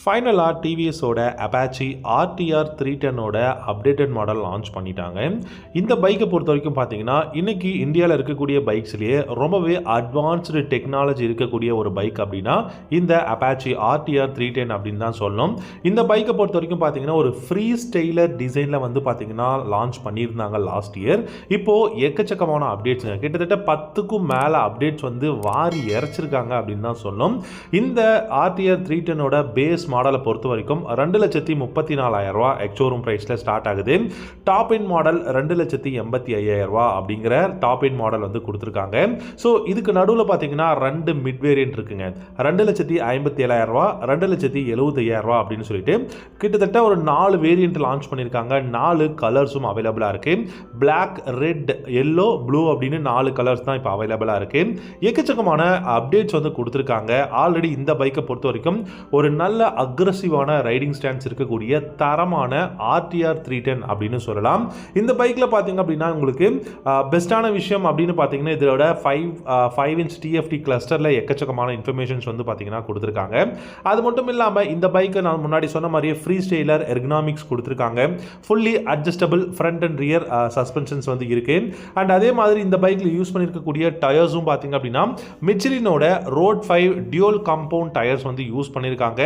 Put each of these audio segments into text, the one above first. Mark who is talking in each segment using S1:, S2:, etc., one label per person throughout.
S1: ஃபைனலாக டிவிஎஸோட Apache RTR 310ஓட அப்டேட்டட் மாடல் லான்ச் பண்ணிட்டாங்க. இந்த பைக்கை பொறுத்த வரைக்கும் பார்த்தீங்கன்னா இன்றைக்கி இந்தியாவில் இருக்கக்கூடிய பைக்ஸ்லேயே ரொம்பவே அட்வான்ஸ்டு டெக்னாலஜி இருக்கக்கூடிய ஒரு பைக் அப்படின்னா இந்த அப்பாச்சி ஆர்டிஆர் 310 அப்படின்னு தான் சொல்லணும். இந்த பைக்கை பொறுத்த வரைக்கும் பார்த்தீங்கன்னா ஒரு ஃப்ரீ ஸ்டைலர் டிசைனில் வந்து பார்த்தீங்கன்னா லான்ச் பண்ணியிருந்தாங்க லாஸ்ட் இயர். இப்போது எக்கச்சக்கமான அப்டேட்ஸுங்க, கிட்டத்தட்ட 10க்கும் மேலே அப்டேட்ஸ் வந்து வாரி இறைச்சிருக்காங்க அப்படின்னு தான் சொல்லணும். இந்த ஆர்டிஆர் 310ஓட பேஸ் மாடலை பொறுத்த வரைக்கும் 2,34,000 எக்ஸ்ஷோரூம் பிரைஸில் ஸ்டார்ட் ஆகுது. டாப் இன் மாடல் 2,85,000 அப்படிங்கிற டாப் இன் மாடல் வந்து கொடுத்துருக்காங்க. ஸோ இதுக்கு நடுவில் பார்த்தீங்கன்னா 2 மிட் வேரியன்ட் இருக்குங்க. 2,57,000 2,75,000 அப்படின்னு சொல்லிட்டு கிட்டத்தட்ட ஒரு 4 வேரியன்ட் லான்ச் பண்ணியிருக்காங்க. 4 கலர்ஸும் அவைலபிளாக இருக்கு. பிளாக், ரெட், எல்லோ, ப்ளூ அப்படின்னு 4 கலர்ஸ் தான் இப்போ அவைலபிளாக இருக்கு. எக்கச்சக்கமான அப்டேட்ஸ் வந்து கொடுத்துருக்காங்க. ஆல்ரெடி இந்த பைக்கை பொறுத்த வரைக்கும் ஒரு நல்ல அக்ரெசிவான ரைடிங் ஸ்டாண்ட்ஸ் இருக்கக்கூடிய தரமான ஆர்டிஆர் 310 அப்படின்னு சொல்லலாம். இந்த பைக்கில் பார்த்தீங்க அப்படின்னா உங்களுக்கு பெஸ்ட்டான விஷயம் அப்படின்னு பார்த்தீங்கன்னா இதோட 5 இன்ச் டிஎஃப்டி கிளஸ்டரில் எக்கச்சக்கமான இன்ஃபர்மேஷன்ஸ் வந்து பார்த்தீங்கன்னா கொடுத்துருக்காங்க. அது மட்டும் இல்லாமல் இந்த பைக்கை நான் முன்னாடி சொன்ன மாதிரியே ஃப்ரீ ஸ்டைலர் எர்கனாமிக்ஸ் கொடுத்துருக்காங்க. Fully adjustable front and rear suspensions வந்து இருக்கு. அண்ட் அதே மாதிரி இந்த பைக்கில் யூஸ் பண்ணியிருக்கக்கூடிய டயர்ஸும் பார்த்தீங்க அப்படின்னா மிச்சிலினோட ரோட் 5 டியூல் காம்பவுண்ட் டயர்ஸ் வந்து யூஸ் பண்ணியிருக்காங்க.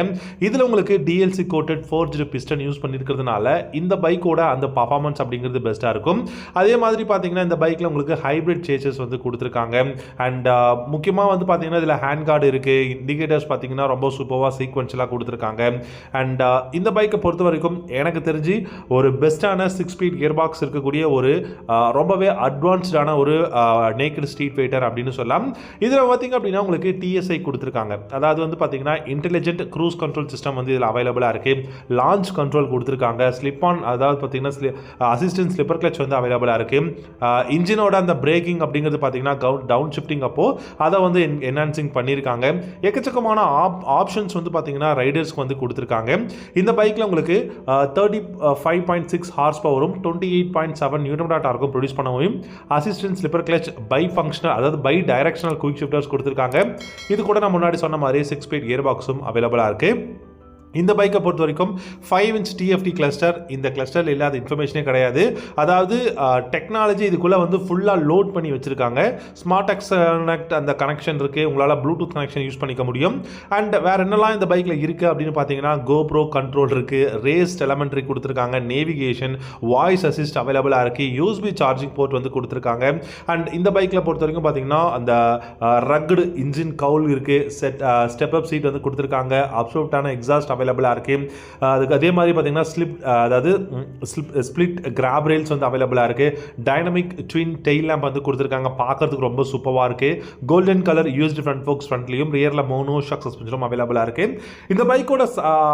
S1: இதில் உங்களுக்கு DLC coated forged piston use பண்ணியிருக்கிறதுனால இந்த பைக்கோட அந்த பர்ஃபார்மன்ஸ் அப்படிங்கிறது பெஸ்ட்டாக இருக்கும். அதே மாதிரி பார்த்தீங்கன்னா இந்த பைக்கில் உங்களுக்கு ஹைப்ரிட் சேச்சஸ் வந்து கொடுத்துருக்காங்க. அண்ட் முக்கியமாக வந்து பார்த்தீங்கன்னா இதில் ஹேண்ட் கார்டு இருக்குது. இண்டிகேட்டர்ஸ் பார்த்தீங்கன்னா ரொம்ப சூப்பராக சீக்வன்ஷலாக கொடுத்துருக்காங்க. அண்ட் இந்த பைக்கை பொறுத்த வரைக்கும் எனக்கு தெரிஞ்சு ஒரு பெஸ்ட்டான 6 ஸ்பீட் கியர் பாக்ஸ் இருக்கக்கூடிய ஒரு ரொம்பவே அட்வான்ஸ்டான ஒரு நேக்கட் ஸ்ட்ரீட் ஃபைட்டர் அப்படின்னு சொல்லலாம். இதில் பார்த்தீங்க அப்படின்னா உங்களுக்கு டிஎஸ்ஐ கொடுத்துருக்காங்க. அதாவது வந்து பார்த்தீங்கன்னா இன்டெலிஜென்ட் க்ரூஸ் கண்ட்ரோல் சிஸ்டம் வந்து இதில் அவைலபிளாக இருக்குது. லான்ச் கண்ட்ரோல் கொடுத்துருக்காங்க. ஸ்லிப் ஆன், அதாவது பார்த்தீங்கன்னா அசிஸ்டன்ட் ஸ்லிப்பர் கிளச் வந்து அவைலபிளாக இருக்குது. இன்ஜினோட அந்த பிரேக்கிங் அப்படிங்கிறது பார்த்தீங்கன்னா டவுன் ஷிஃப்டிங் அப்போது அதை வந்து என்ஹான்சிங் பண்ணியிருக்காங்க. எக்கச்சக்கமான ஆப்ஷன்ஸ் வந்து பார்த்தீங்கன்னா ரைடர்ஸ்க்கு வந்து கொடுத்துருக்காங்க. இந்த பைக்கில் உங்களுக்கு 35.6 ஹார்ஸ் பவரும் 28.7 நியூட்டன் டார்க்கும் ப்ரொடியூஸ் பண்ண முடியும். Assistant slipper clutch by functional, அதாவது பை டைரக்ஷனல் குயிக் ஷிஃப்டர்ஸ் கொடுத்துருக்காங்க. இது கூட நான் முன்னாடி சொன்ன மாதிரி 6 ஸ்பீட் கியர் பாக்ஸும் அவைலபிளாக இருக்குது. இந்த பைக்கை பொறுத்த வரைக்கும் 5 இன்ச் டிஎஃப்டி கிளஸ்டர், இந்த கிளஸ்டரில் இல்லாத இன்ஃபர்மேஷனே கிடையாது. அதாவது டெக்னாலஜி இதுக்குள்ளே வந்து ஃபுல்லாக லோட் பண்ணி வச்சுருக்காங்க. ஸ்மார்ட் எக்ஸ் கனெக்ட் அந்த கனெக்ஷன் இருக்குது. உங்களால் ப்ளூடூத் கனெக்ஷன் யூஸ் பண்ணிக்க முடியும். அண்ட் வேறு என்னெல்லாம் இந்த பைக்கில் இருக்குது அப்படின்னு பார்த்தீங்கன்னா கோப்ரோ கண்ட்ரோல் இருக்குது, ரேஸ் டெலமெண்ட்ரி கொடுத்துருக்காங்க, நேவிகேஷன், வாய்ஸ் அசிஸ்ட் அவைலபிளாக இருக்குது, யூஎஸ்பி சார்ஜிங் போர்ட் வந்து கொடுத்துருக்காங்க. அண்ட் இந்த பைக்கில் பொறுத்த வரைக்கும் பார்த்தீங்கன்னா அந்த ரக்டு இன்ஜின் கவுல் இருக்குது, ஸ்டெப் அப் சீட் வந்து கொடுத்துருக்காங்க, அப்சோப்டான எக்ஸாஸ்ட் அவைலபிளாக இருக்குது. அதுக்கு அதே மாதிரி பார்த்தீங்கன்னா ஸ்பிளிட் கிராப் ரெயில்ஸ் வந்து அவைலபிளாக இருக்குது. டைனமிக் ட்வின் டெயில் லேம்ப் வந்து கொடுத்துருக்காங்க. பார்க்கறதுக்கு ரொம்ப சூப்பராக இருக்குது. Golden colour used front forks ஃப்ரண்ட்லையும் ரியரில் மோனோ ஷாக் சஸ்பென்ஷனும் அவைலபிளாக இருக்குது. இந்த பைக்கோட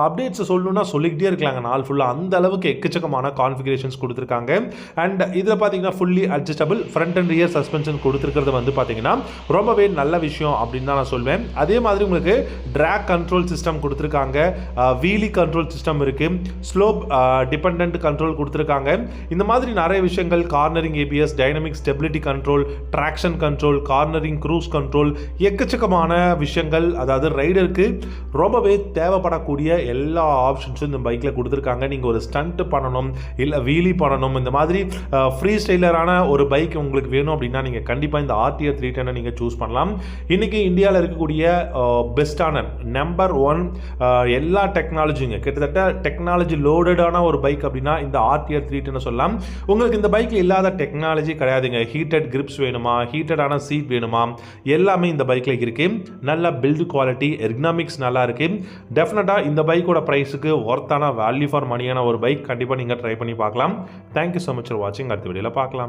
S1: அப்டேட்ஸ் சொல்லணும்னா சொல்லிக்கிட்டே இருக்கலாங்க நாள் ஃபுல்லாக. அந்த அளவுக்கு எக்கச்சக்கமான கான்ஃபிகரேஷன்ஸ் கொடுத்துருக்காங்க. அண்ட் இதில் பார்த்தீங்கன்னா fully adjustable front and rear suspension கொடுத்துருக்கிறது வந்து பார்த்தீங்கன்னா ரொம்பவே நல்ல விஷயம் அப்படின்னு தான் நான் சொல்வேன். அதே மாதிரி உங்களுக்கு ட்ராக் கண்ட்ரோல் சிஸ்டம் கொடுத்துருக்காங்க, வீலி கண்ட்ரோல் சிஸ்டம் இருக்கு, ஸ்லோப் டிபெண்டன்ட் கண்ட்ரோல் கொடுத்துருக்காங்க. இந்த மாதிரி நிறைய விஷயங்கள், cornering ABS, dynamic stability control, traction control, cornering cruise control, எக்கச்சக்கமான விஷயங்கள் அதாவது ரைடருக்கு ரொம்பவே தேவைப்படக்கூடிய எல்லா ஆப்ஷன்ஸும் இந்த பைக்கில் கொடுத்துருக்காங்க. நீங்கள் ஒரு ஸ்டண்ட் பண்ணணும், இல்லை வீலி பண்ணணும், இந்த மாதிரி ஃப்ரீ ஸ்டைலரான ஒரு பைக் உங்களுக்கு வேணும் அப்படின்னா நீங்கள் கண்டிப்பாக இந்த ஆர்டிஆர் 310 நீங்கள் சூஸ் பண்ணலாம். இன்றைக்கி இந்தியாவில் இருக்கக்கூடிய பெஸ்ட்டான நம்பர் 1 எல்லா டெக்னாலஜிங்க, கிட்டத்தட்ட டெக்னாலஜி லோடடான ஒரு பைக் அப்படின்னா இந்த ஆர்டிஆர் 310 சொல்லலாம். உங்களுக்கு இந்த பைக்கில் இல்லாத டெக்னாலஜி கிடையாதுங்க. ஹீட்டட் கிரிப்ஸ் வேணுமா, ஹீட்டடான சீட் வேணுமா, எல்லாமே இந்த பைக்கில் இருக்கு. நல்ல பில்டு குவாலிட்டி, எர்கனாமிக்ஸ் நல்லா இருக்கு. டெஃபினட்டாக இந்த பைக்கோட ப்ரைஸுக்கு ஒர்த்தான வேல்யூ ஃபார் மணியான ஒரு பைக் கண்டிப்பாக நீங்கள் ட்ரை பண்ணி பார்க்கலாம். தேங்க்யூ ஸோ மச் ஃபார் வாட்சிங். அடுத்த வீடியோவில் பார்க்கலாம்.